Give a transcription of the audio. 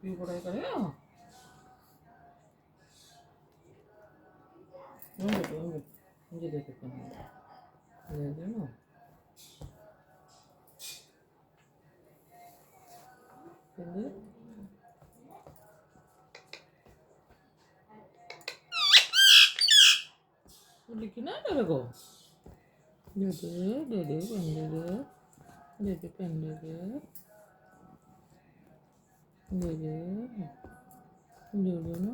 ये बड़ा करेगा मुझे दे दे ना लिखना है तेरे को दे पेन दे ना